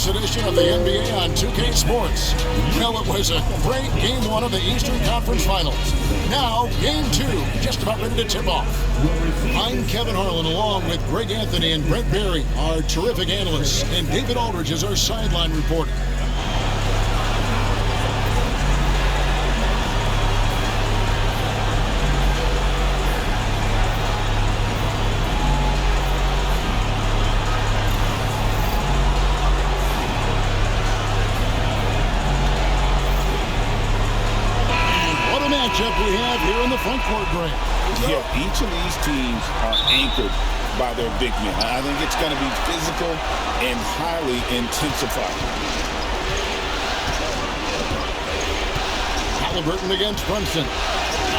this edition of the NBA on 2K Sports. Well, it was a great Game 1 of the Eastern Conference Finals. Now, Game 2, just about ready to tip off. I'm Kevin Harlan, along with Greg Anthony and Brent Barry, our terrific analysts, and David Aldridge is our sideline reporter. We have here in the front court, Greg. Yeah, each of these teams are anchored by their big men. I think it's going to be physical and highly intensified. Halliburton against Brunson.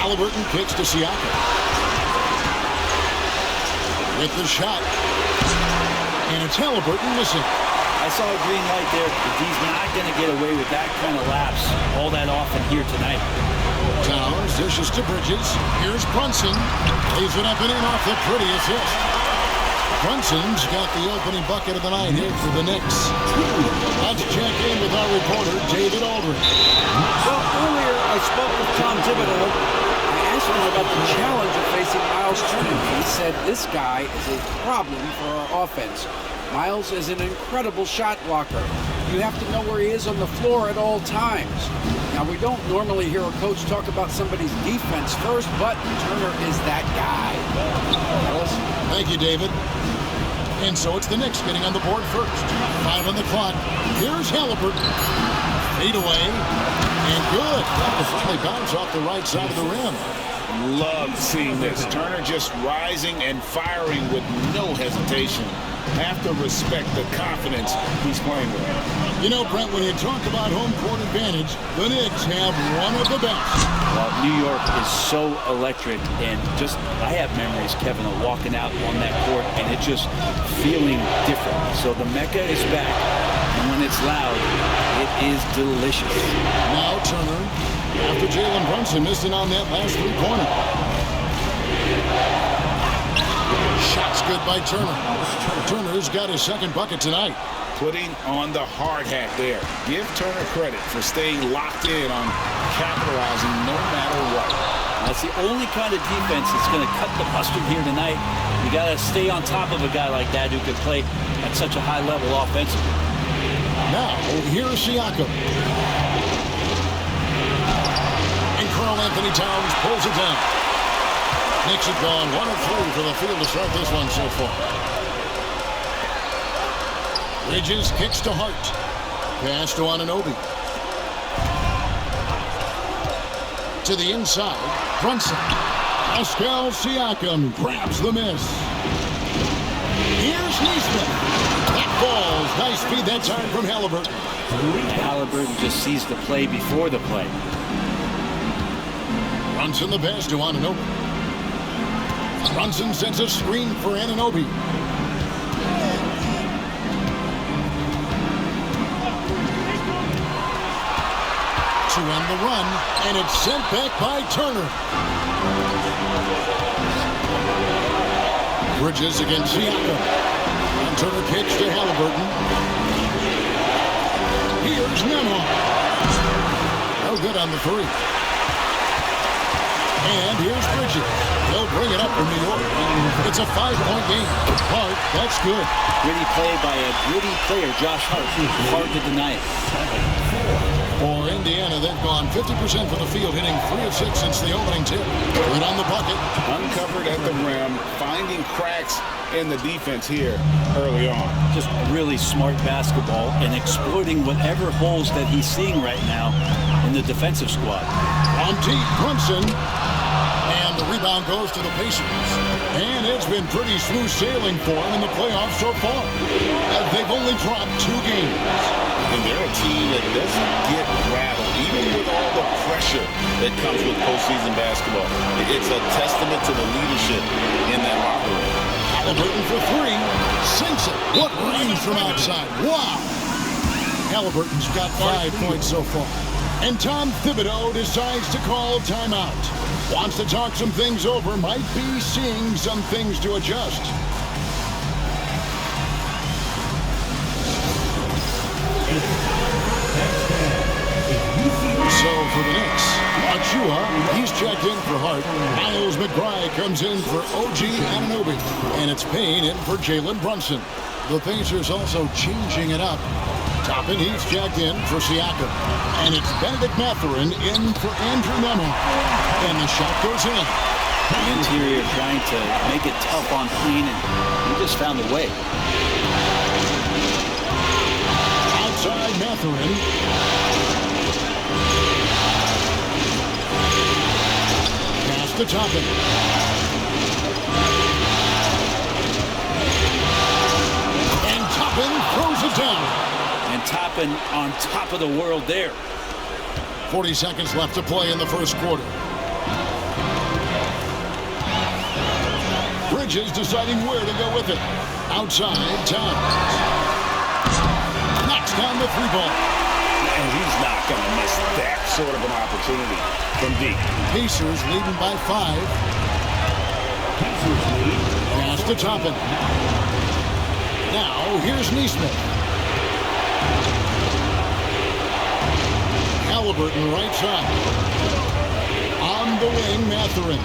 Halliburton kicks to Siakam. With the shot. And it's Halliburton missing. I saw a green light there. He's not going to get away with that kind of lapse all that often here tonight. Towns dishes to Bridges. Here's Brunson. Lays it up and in off the pretty assist. Brunson's got the opening bucket of the night here for the Knicks. Let's check in with our reporter, David Aldridge. Well, earlier I spoke with Tom Thibodeau. I asked him about the challenge of facing Miles Turner. He said this guy is a problem for our offense. Miles is an incredible shot blocker. You have to know where he is on the floor at all times. Now, we don't normally hear a coach talk about somebody's defense first, but Turner is that guy. Ellis? Thank you, David. And so it's the Knicks getting on the board first. 5 on the clock. Here's Halliburton. Fade away. And good. That finally bounce off the right side of the rim. Love seeing this. Turner just rising and firing with no hesitation. Have to respect the confidence he's playing with. You know, Brent, when you talk about home court advantage, the Knicks have one of the best. Well, New York is so electric, and just, I have memories, Kevin, of walking out on that court and it just feeling different. So the Mecca is back, and when it's loud, it is delicious. Now Turner, after Jalen Brunson missing on that last three-pointer. Shot's good by Turner. Turner's got his second bucket tonight. Putting on the hard hat there. Give Turner credit for staying locked in on capitalizing no matter what. That's the only kind of defense that's going to cut the mustard here tonight. You got to stay on top of a guy like that who can play at such a high level offensively. Now, here's Siakam. And Karl Anthony Towns pulls it down. Knicks have gone 1 of 3 for the field to start this one so far. Bridges kicks to Hart. Pass to Anunoby. To the inside. Brunson. Pascal Siakam grabs the miss. Here's Neesmith. That falls. Nice feed that time from Halliburton. Halliburton just sees the play before the play. Brunson the pass to Anunoby. Brunson sends a screen for Anunoby. To end the run, and it's sent back by Turner. Bridges against Siakam. And Turner kicks to Halliburton. Here's Nembhard. No good on the three. And here's Bridges. They'll bring it up for New York. It's a 5-point game. Hart, that's good. Gritty play by a gritty player, Josh Hart. Hard to deny it. For Indiana, they've gone 50% from the field, hitting 3 of 6 since the opening tip. Good on the bucket. Uncovered at the rim, finding cracks in the defense here early on. Just really smart basketball and exploiting whatever holes that he's seeing right now in the defensive squad. On deep, Brunson. And the rebound goes to the Pacers. And it's been pretty smooth sailing for them in the playoffs so far. They've only dropped 2 games. And they're a team that doesn't get rattled, even with all the pressure that comes with postseason basketball. It's a testament to the leadership in that locker room. Halliburton for 3. Sinks it. What range from outside. Wow. Halliburton's got 5 points so far. And Tom Thibodeau decides to call timeout. Wants to talk some things over. Might be seeing some things to adjust. So for the Knicks, Achua, he's checked in for Hart. Miles McBride comes in for OG Anunoby. And it's Payne in for Jalen Brunson. The Pacers also changing it up. Toppin, he's checked in for Siakam. And it's Benedict Mathurin in for Andrew Nembhard. And the shot goes in. The interior trying to make it tough on Payne, and he just found a way. Outside Mathurin. Pass to Toppin. And Toppin throws it down. And Toppin on top of the world there. 40 seconds left to play in the first quarter. Bridges deciding where to go with it. Outside, Towns. Knocks down the three ball. And he's not going to miss that sort of an opportunity from deep. Pacers leading by 5. Pass to Toppin. Now, here's Nesmith. Halliburton right side. On the wing, Mathurin.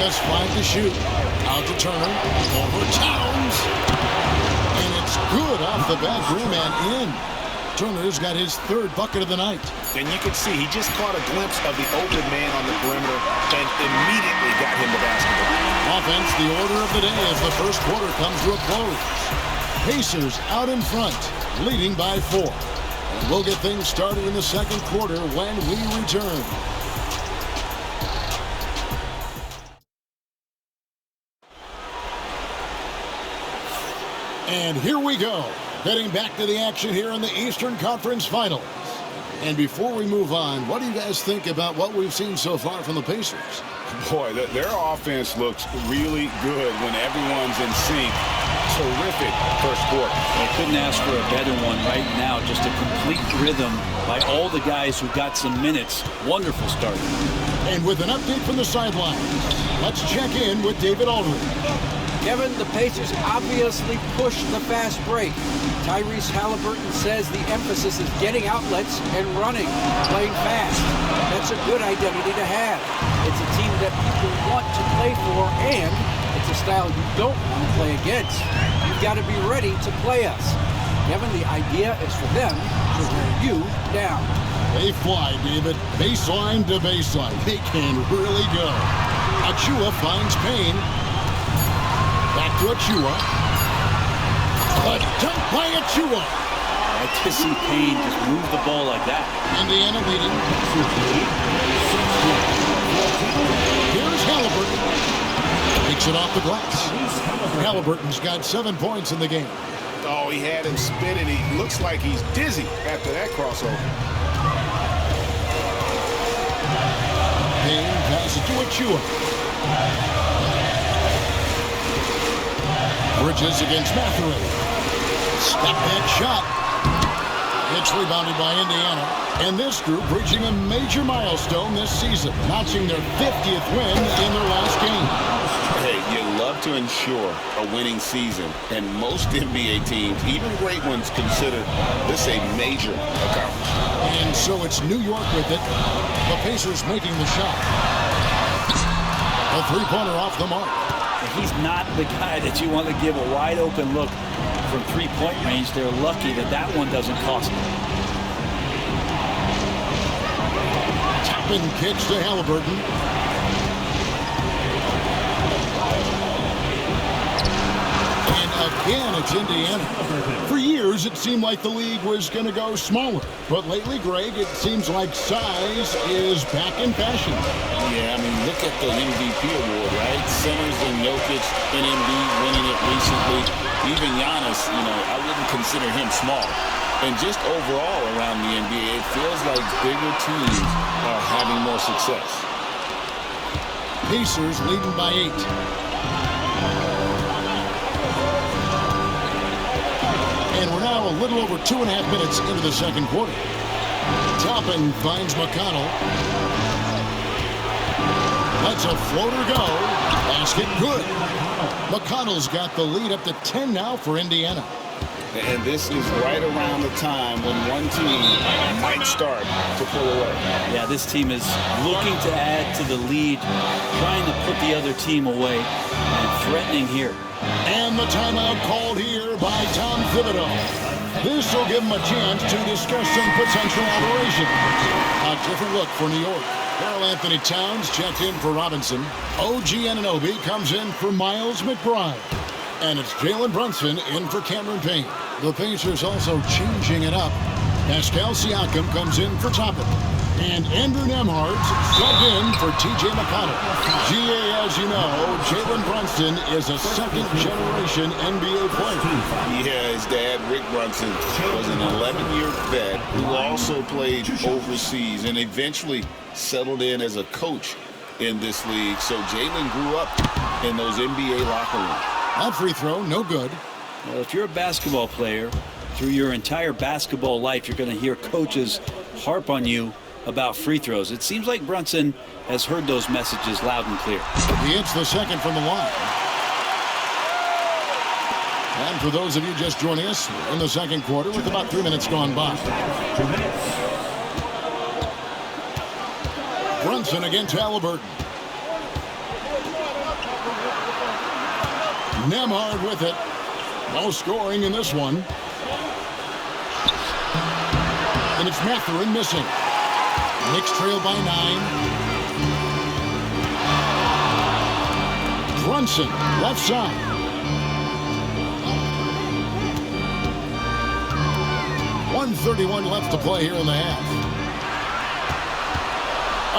Just 5 to shoot. Out to Turner. Over Towns. And it's good off the back rim and in. Turner's got his 3rd bucket of the night. And you can see he just caught a glimpse of the open man on the perimeter and immediately got him the basketball. Offense, the order of the day as the first quarter comes to a close. Pacers out in front, leading by 4. And we'll get things started in the second quarter when we return. And here we go, heading back to the action here in the Eastern Conference Finals. And before we move on, what do you guys think about what we've seen so far from the Pacers? Boy, their offense looks really good when everyone's in sync. Terrific first quarter. I couldn't ask for a better one right now. Just a complete rhythm by all the guys who got some minutes. Wonderful start. And with an update from the sideline, let's check in with David Aldridge. Kevin, the Pacers obviously pushed the fast break. Tyrese Halliburton says the emphasis is getting outlets and running, playing fast. That's a good identity to have. It's a team that people want to play for, and it's a style you don't want to play against. You've got to be ready to play us. Kevin, the idea is for them to wear you down. They fly, David. Baseline to baseline. They can really go. Achua finds Payne. Back to Achua. A dunk by Achua. I like to see Payne just move the ball like that. Indiana leading. Here's Halliburton. Takes it off the glass. Halliburton's got 7 points in the game. Oh, he had him spinning. He looks like he's dizzy after that crossover. Payne passes to Achua. Bridges against Mathurin. Step back shot. It's rebounded by Indiana. And this group reaching a major milestone this season, notching their 50th win in their last game. Hey, you love to ensure a winning season, and most NBA teams, even great ones, consider this a major accomplishment. And so it's New York with it. The Pacers making the shot. A three-pointer off the mark. He's not the guy that you want to give a wide open look from three-point range. They're lucky that that one doesn't cost them. Toppin kicks to Halliburton. And again, it's Indiana. For years, it seemed like the league was going to go smaller. But lately, Greg, it seems like size is back in fashion. Yeah, I mean, look at the MVP award, right? Centers and Jokic, NMB winning it recently. Even Giannis, I wouldn't consider him small. And just overall around the NBA, it feels like bigger teams are having more success. Pacers leading by 8. And we're now a little over 2.5 minutes into the second quarter. Toppin finds McConnell. Lets a floater go. Basket good. McConnell's got the lead up to 10 now for Indiana. And this is right around the time when one team might start to pull away. Yeah, this team is looking to add to the lead, trying to put the other team away, and threatening here. And the timeout called here by Tom Thibodeau. This will give him a chance to discuss some potential alterations. A different look for New York. Karl Anthony Towns checked in for Robinson. OG Anunoby comes in for Miles McBride. And it's Jalen Brunson in for Cameron Payne. The Pacers also changing it up. Pascal Siakam comes in for Toppin. And Andrew Nembhard subbed in for T.J. McConnell. GA, as you know, Jalen Brunson is a second-generation NBA player. Yeah, his dad, Rick Brunson, was an 11-year vet who also played overseas and eventually settled in as a coach in this league. So Jalen grew up in those NBA locker rooms. That free throw, no good. Well, if you're a basketball player, through your entire basketball life, you're going to hear coaches harp on you about free throws. It seems like Brunson has heard those messages loud and clear. He hits the second from the line. And for those of you just joining us, in the second quarter with about 3 minutes gone by. Brunson against Halliburton. Nembhard with it. No scoring in this one. And it's Mathurin missing. Knicks trail by 9. Brunson, left side. .131 left to play here in the half.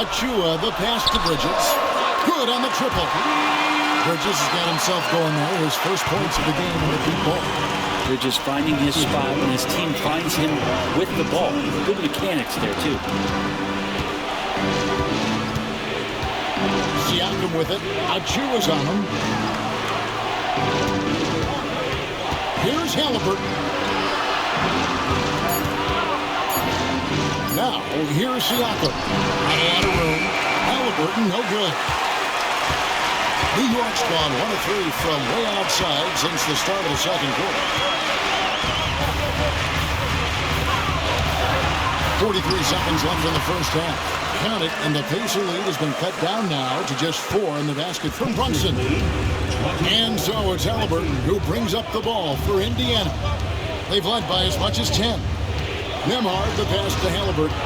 Achua, the pass to Bridges. Good on the triple. Bridges has got himself going there. His first points of the game in the deep ball. Bridges finding his spot, and his team finds him with the ball. Good mechanics there, too. Siakam with it. Achua's on him. Here's Halliburton. Now, here's Siakam. Not a lot of room. Halliburton, no good. New York's gone 1 of 3 from way outside since the start of the second quarter. 43 seconds left in the first half. Count it, and the Pacer lead has been cut down now to just 4 in the basket from Brunson. And so it's Halliburton who brings up the ball for Indiana. They've led by as much as 10. Nembhard, the pass to Halliburton.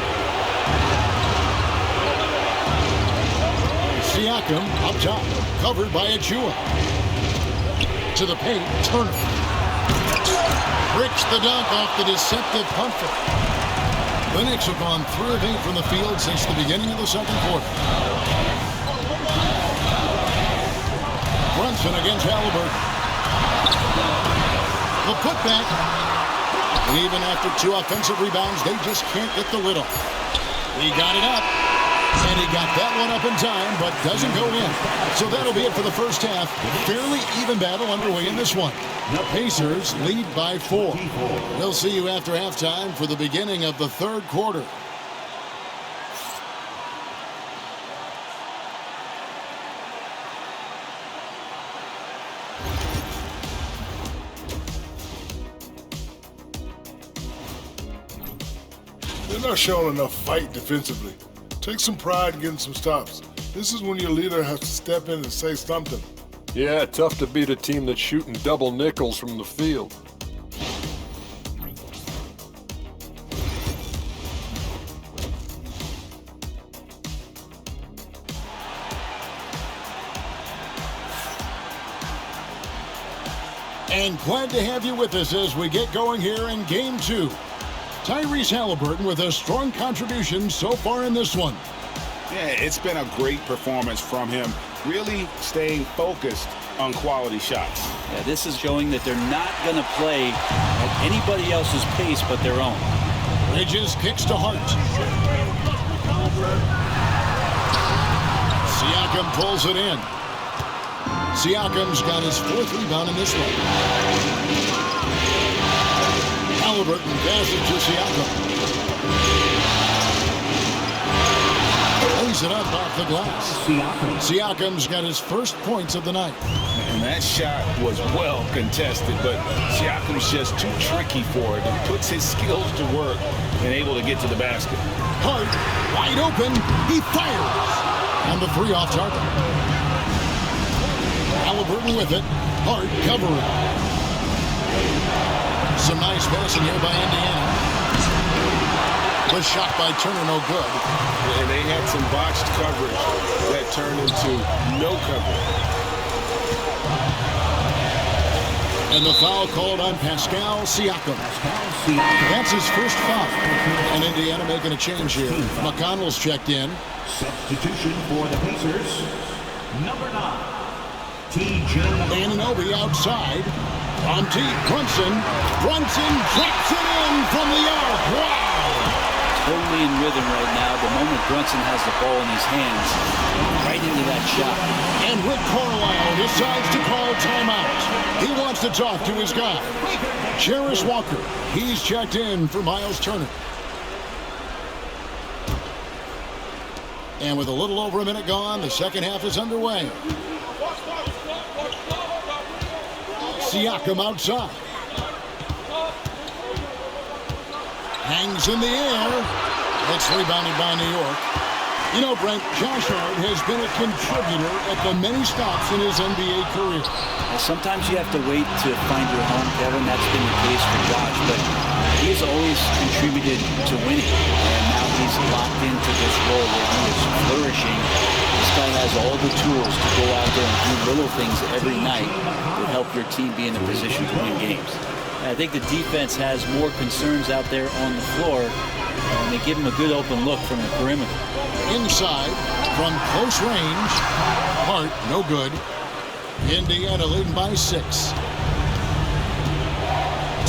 Siakam up top, covered by Achua. To the paint, Turner. Bricks the dunk off the deceptive pump fake. The Knicks have gone 3 of 8 from the field since the beginning of the second quarter. Brunson against Halliburton. The putback. And even after 2 offensive rebounds, they just can't get the lid off. He got it up. And he got that one up in time, but doesn't go in. So that'll be it for the first half. Fairly even battle underway in this one. The Pacers lead by 4. We'll see you after halftime for the beginning of the third quarter. They're not showing enough fight defensively. Take some pride in getting some stops. This is when your leader has to step in and say something. Yeah, tough to beat a team that's shooting double nickels from the field. And glad to have you with us as we get going here in Game 2. Tyrese Halliburton with a strong contribution so far in this one. Yeah, it's been a great performance from him, really staying focused on quality shots. Yeah, this is showing that they're not going to play at anybody else's pace but their own. Bridges kicks to Hart. Siakam pulls it in. Siakam's got his 4th rebound in this one. Halliburton passes to Siakam. Lays it up off the glass. Siakam's got his first points of the night. And that shot was well contested, but Siakam's just too tricky for it and puts his skills to work and able to get to the basket. Hart, wide open, he fires. And the three off target. Halliburton with it. Hart covering. Some nice passing here by Indiana. The shot by Turner, no good. And they had some botched coverage that turned into no coverage. And the foul called on Pascal Siakam. That's his first foul. And Indiana making a change here. McConnell's checked in. Substitution for the Pacers, number 9, T.J. Anunoby outside. On T. Brunson. Brunson drops it in from the arc. Wow! Totally in rhythm right now. The moment Brunson has the ball in his hands, right into that shot. And Rick Carlisle decides to call timeout. He wants to talk to his guy. Jarris Walker. He's checked in for Miles Turner. And with a little over a minute gone, the second half is underway. Siakam outside. Hangs in the air. It's rebounded by New York. You know, Brent, Josh Hart has been a contributor at the many stops in his NBA career. Well, sometimes you have to wait to find your home, Kevin. That's been the case for Josh, but he's always contributed to winning. And now he's locked into this role where he is flourishing. This guy has all the tools to go out there and do little things every night to help your team be in a position to win games. I think the defense has more concerns out there on the floor, and they give him a good open look from the perimeter. Inside, from close range, Hart, no good. Indiana leading by 6.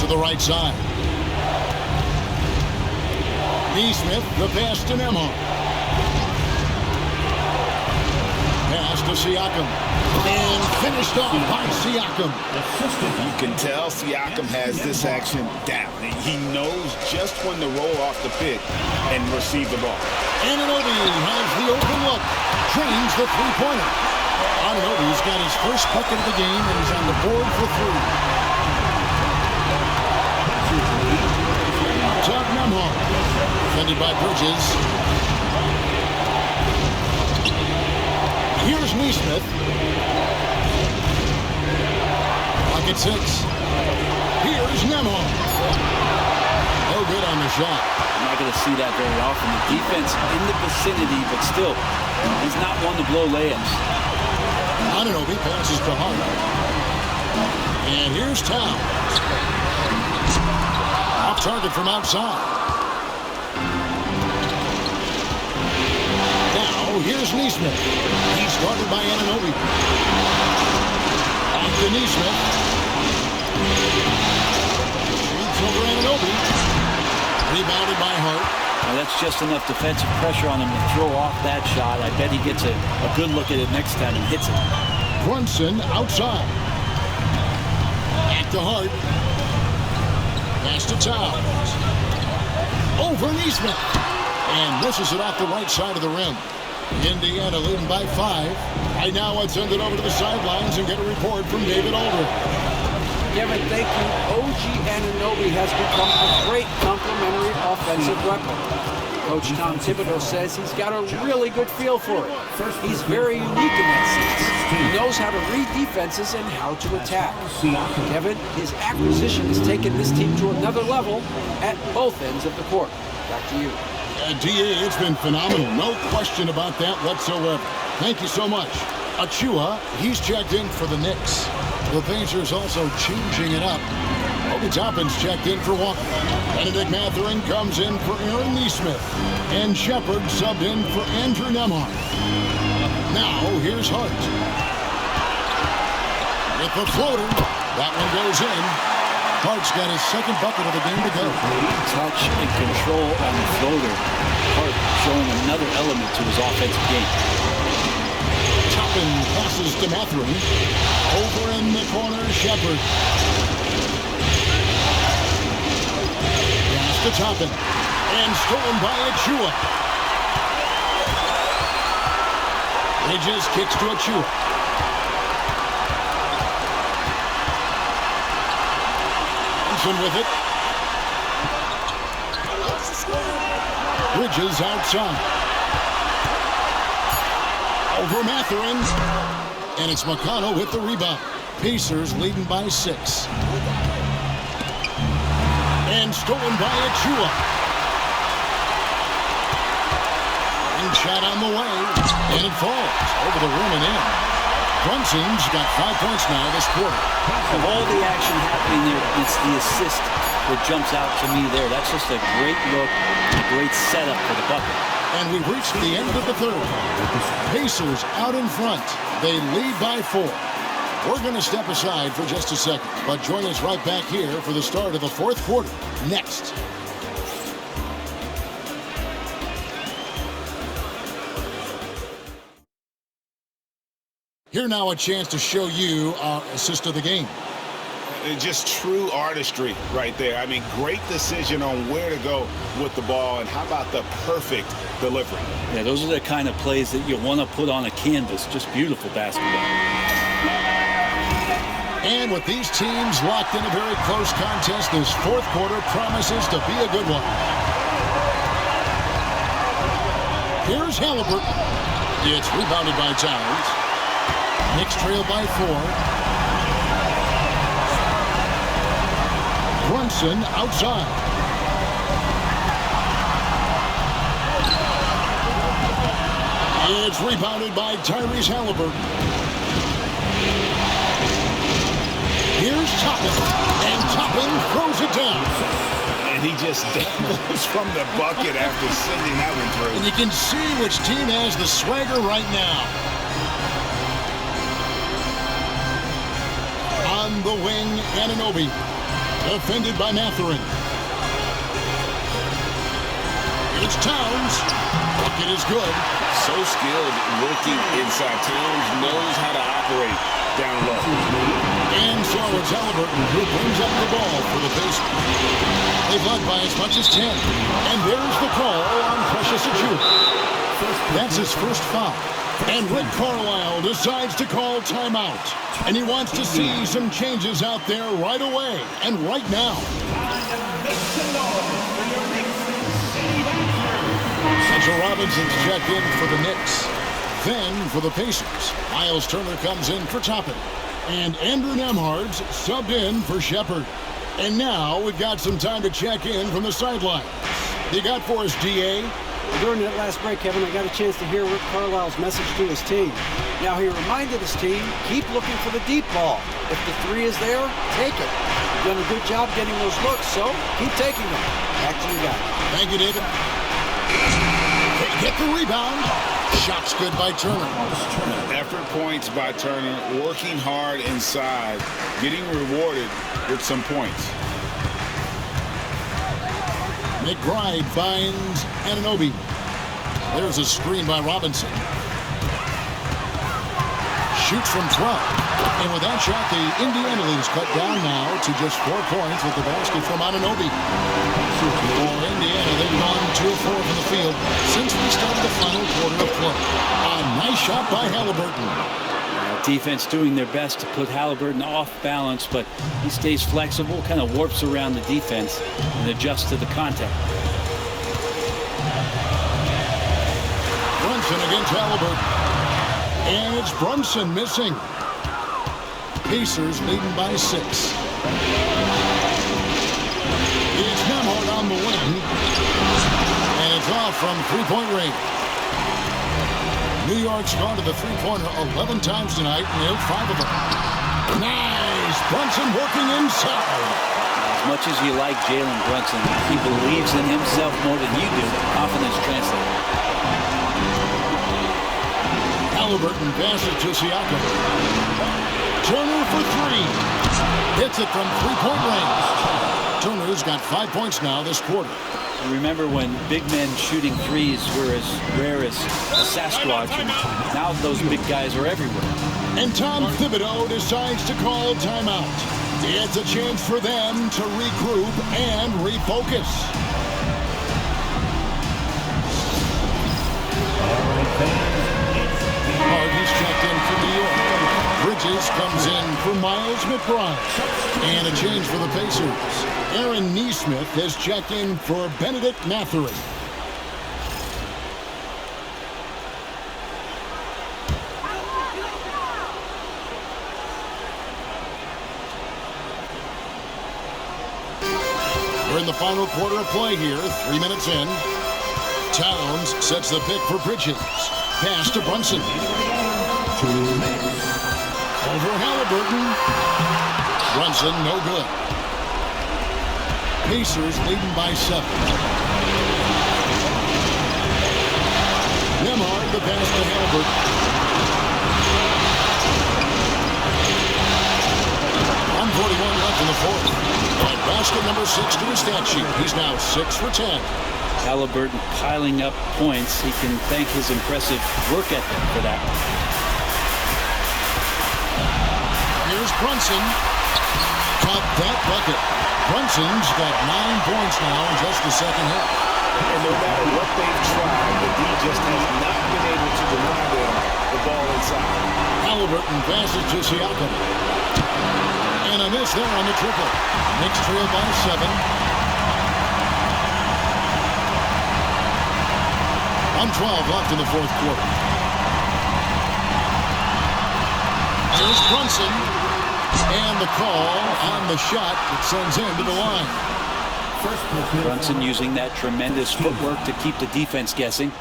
To the right side. Neesmith, the pass to Nembhard. Pass to Siakam. And finished off by Siakam. You can tell Siakam has this action down. He knows just when to roll off the pick and receive the ball. Anunoby has the open look. Trains the three-pointer. Anunoby's got his first bucket of the game and he's on the board for 3. Todd Nembhard. Defended by Bridges. Here's Neesmith. Pocket 6. Here's Nembhard. No good on the shot. I'm not going to see that very often. The defense in the vicinity, but still, he's not one to blow layups. Anunoby passes to Hart. And here's Towns. Off target from outside. Now, here's Neesmith. He's guarded by Anunoby. Off to Neesmith. Shoots over Anunoby. Rebounded by Hart. Now that's just enough defensive pressure on him to throw off that shot. I bet he gets a good look at it next time and hits it. Brunson outside. Back to Hart. Pass to Towns. Over Neesmith. And misses it off the right side of the rim. Indiana leading by 5. Right now, let's send it over to the sidelines and get a report from David Aldridge. Kevin, thank you. OG Anunoby has become a great complementary offensive weapon. Coach Tom Thibodeau says he's got a really good feel for it. He's very unique in that sense. He knows how to read defenses and how to attack. Kevin, his acquisition has taken this team to another level at both ends of the court. Back to you. D.A., it's been phenomenal. No question about that whatsoever. Thank you so much. Achua, he's checked in for the Knicks. The Pacers also changing it up. Obi Toppin's checked in for Walker. Benedict Mathurin comes in for Aaron Neesmith. And Shepard subbed in for Andrew Nembhard. Now, here's Hart. With the floater, that one goes in. Hart's got his second bucket of the game to go. Touch and control on the floater. Hart showing another element to his offensive game. Toppin passes to Mathurin. Over in the corner, Shepard. Pass to Toppin. And stolen by Achua. Bridges kicks to Achua. Brunson with it. Bridges outside. Over Mathurin. And it's McConnell with the rebound. Pacers leading by 6. And stolen by Achua. And shot on the way. And it falls over the rim and in. Brunson's got 5 points now this quarter. Of all the action happening there, it's the assist that jumps out to me there. That's just a great look, a great setup for the bucket. And we've reached the end of the third. Pacers out in front. They lead by 4. We're going to step aside for just a second, but join us right back here for the start of the fourth quarter next. Here now a chance to show you our assist of the game. Just true artistry right there. I mean, great decision on where to go with the ball, and how about the perfect delivery? Yeah, those are the kind of plays that you want to put on a canvas. Just beautiful basketball. And with these teams locked in a very close contest, this fourth quarter promises to be a good one. Here's Halliburton. It's rebounded by Towns. Knicks trail by 4. Brunson outside. It's rebounded by Tyrese Halliburton. Here's Toppin. And Toppin throws it down. And he just danbles from the bucket after sending that one through. And you can see which team has the swagger right now. On the wing, Anunoby. Defended by Mathurin. It's Towns. Bucket is good. So skilled working inside. Towns knows how to operate down low. And so it's Halliburton who brings up the ball for the Pacers. They've led by as much as 10. And there's the call on Precious Achua. That's his first foul. And Rick Carlisle decides to call timeout. And he wants to see some changes out there right away and right now. Central Robinson's checked in for the Knicks. Then for the Pacers, Miles Turner comes in for Toppin. And Andrew Nembhard's subbed in for Shepard. And now we've got some time to check in from the sideline. You got for us, D.A.? During that last break, Kevin, I got a chance to hear Rick Carlisle's message to his team. Now, he reminded his team, keep looking for the deep ball. If the 3 is there, take it. You've done a good job getting those looks, so keep taking them. Back to you guys. Thank you, David. They get the rebound. Shot's good by Turner. Effort points by Turner, working hard inside, getting rewarded with some points. McBride finds Anunoby. There's a screen by Robinson. Shoots from 12. And with that shot, the Indiana lead is cut down now to just 4 points with the basket from Anunoby. For Indiana, they've gone 2 of 4 from the field since we started the final quarter of play. A nice shot by Halliburton. Defense doing their best to put Halliburton off balance, but he stays flexible, kind of warps around the defense and adjusts to the contact. Brunson against Halliburton. And it's Brunson missing. Pacers leading by 6. It's Nembhard on the wing. And it's off from three-point range. New York's gone to the three-pointer 11 times tonight and nailed 5 of them. Nice! Brunson working inside. As much as you like Jalen Brunson, he believes in himself more than you do. Confidence translates. Halliburton passes to Siakam. Turner for 3. Hits it from three-point range. Turner's got 5 points now this quarter. Remember when big men shooting threes were as rare as a Sasquatch, and now those big guys are everywhere. And Tom Thibodeau decides to call timeout. It's a chance for them to regroup and refocus. Hardy's checked in for New York. Bridges comes in for Miles McBride. And a change for the Pacers. Aaron Nesmith has checked in for Benedict Matherin. We're in the final quarter of play here, 3 minutes in. Towns sets the pick for Bridges. Pass to Brunson. Over Halliburton. Brunson, no good. Pacers leading by 7. Nemhard, the pass to Halliburton. 1:41 left in the fourth. And basket number 6 to his stat sheet. He's now 6 for 10. Halliburton piling up points. He can thank his impressive work ethic for that. Here's Brunson. Cut that bucket. Brunson's got 9 points now in just the second half. And no matter what they've tried, the D just has not been able to deny them the ball inside. Halliburton passes to Siakam. And a miss there on the triple. Knicks trail by 7. 1:12 left in the fourth quarter. Here's Brunson. And the call on the shot that sends him to the line. Brunson using that tremendous footwork to keep the defense guessing.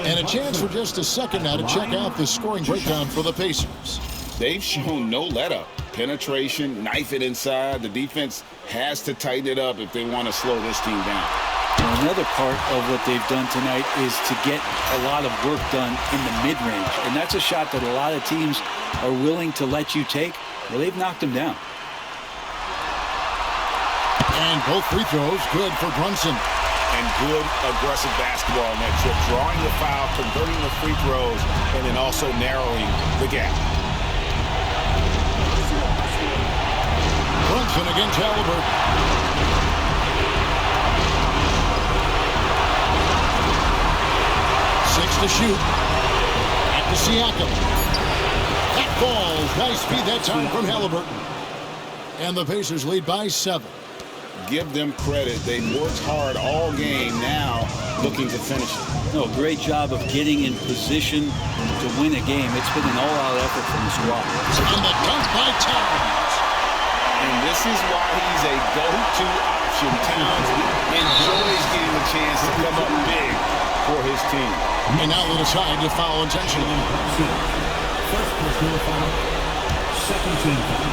And a chance for just a second now to check out the scoring breakdown for the Pacers. They've shown no let-up. Penetration, knife it inside. The defense has to tighten it up if they want to slow this team down. Another part of what they've done tonight is to get a lot of work done in the mid-range. And that's a shot that a lot of teams are willing to let you take. Well, they've knocked them down. And both free throws good for Brunson. And good aggressive basketball on that trip. Drawing the foul, converting the free throws, and then also narrowing the gap. Brunson against Halliburton. Six to shoot. Back to Siakam. That falls. Nice speed that time from Halliburton. And the Pacers lead by 7. Give them credit. They've worked hard all game, now looking to finish it. No, great job of getting in position to win a game. It's been an all-out effort from the squad. And the dunk by Towns. And this is why he's a go-to option. Towns enjoys getting the chance to come up big for his team. And now they decide to foul intentionally. First personal foul, second team foul.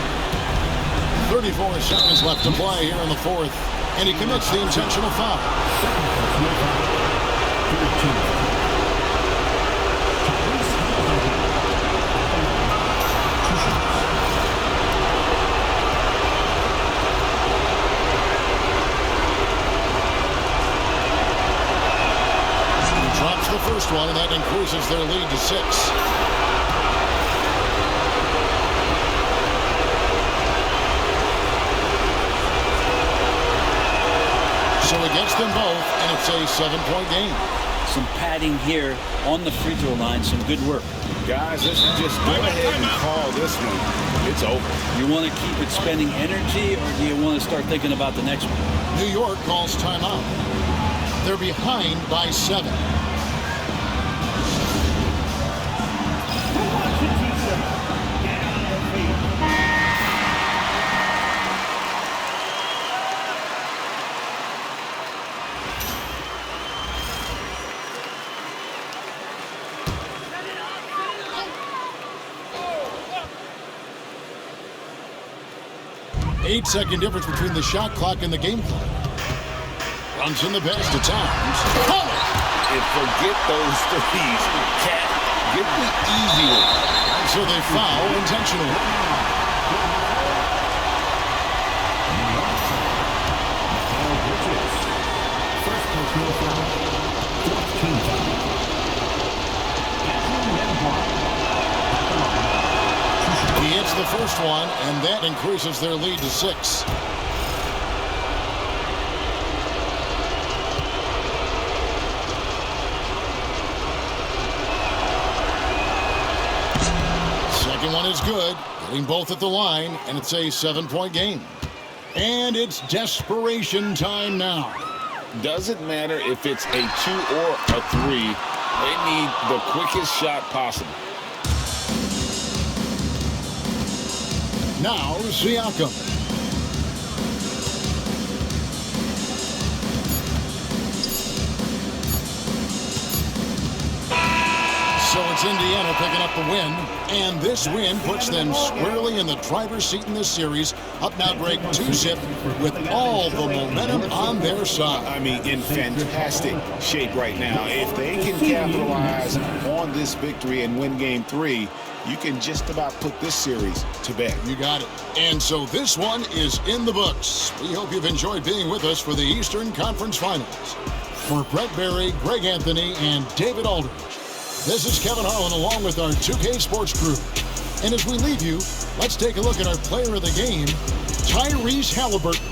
34 seconds left to play here in the fourth. And he commits the intentional foul. Second personal foul, third team foul. Drops the first one, and that increases their lead to 6. So he gets them both, and it's a 7-point game. Some padding here on the free throw line. Some good work. Guys, let's just go ahead and call this one. It's over. You want to keep it spending energy, or do you want to start thinking about the next one? New York calls timeout. They're behind by 7. Eight-second difference between the shot clock and the game clock. Runs in the pass to Towns. Oh! And forget those threes. Cat, get the easy one. And so they foul intentionally. First personal foul, fourth team foul. He hits the first one, and that increases their lead to 6. Second one one is good, hitting both at the line, and it's a 7-point game. And it's desperation time now. Doesn't matter if it's a 2 or a 3. They need the quickest shot possible. Now, Siakam. So it's Indiana picking up the win, and this win puts them squarely in the driver's seat in this series. Up now, Greg, 2-zip with all the momentum on their side. I mean, in fantastic shape right now. If they can capitalize on this victory and win Game 3, you can just about put this series to bed. You got it. And so this one is in the books. We hope you've enjoyed being with us for the Eastern Conference Finals. For Brett Berry, Greg Anthony, and David Aldridge, this is Kevin Harlan along with our 2K Sports crew. And as we leave you, let's take a look at our player of the game, Tyrese Halliburton.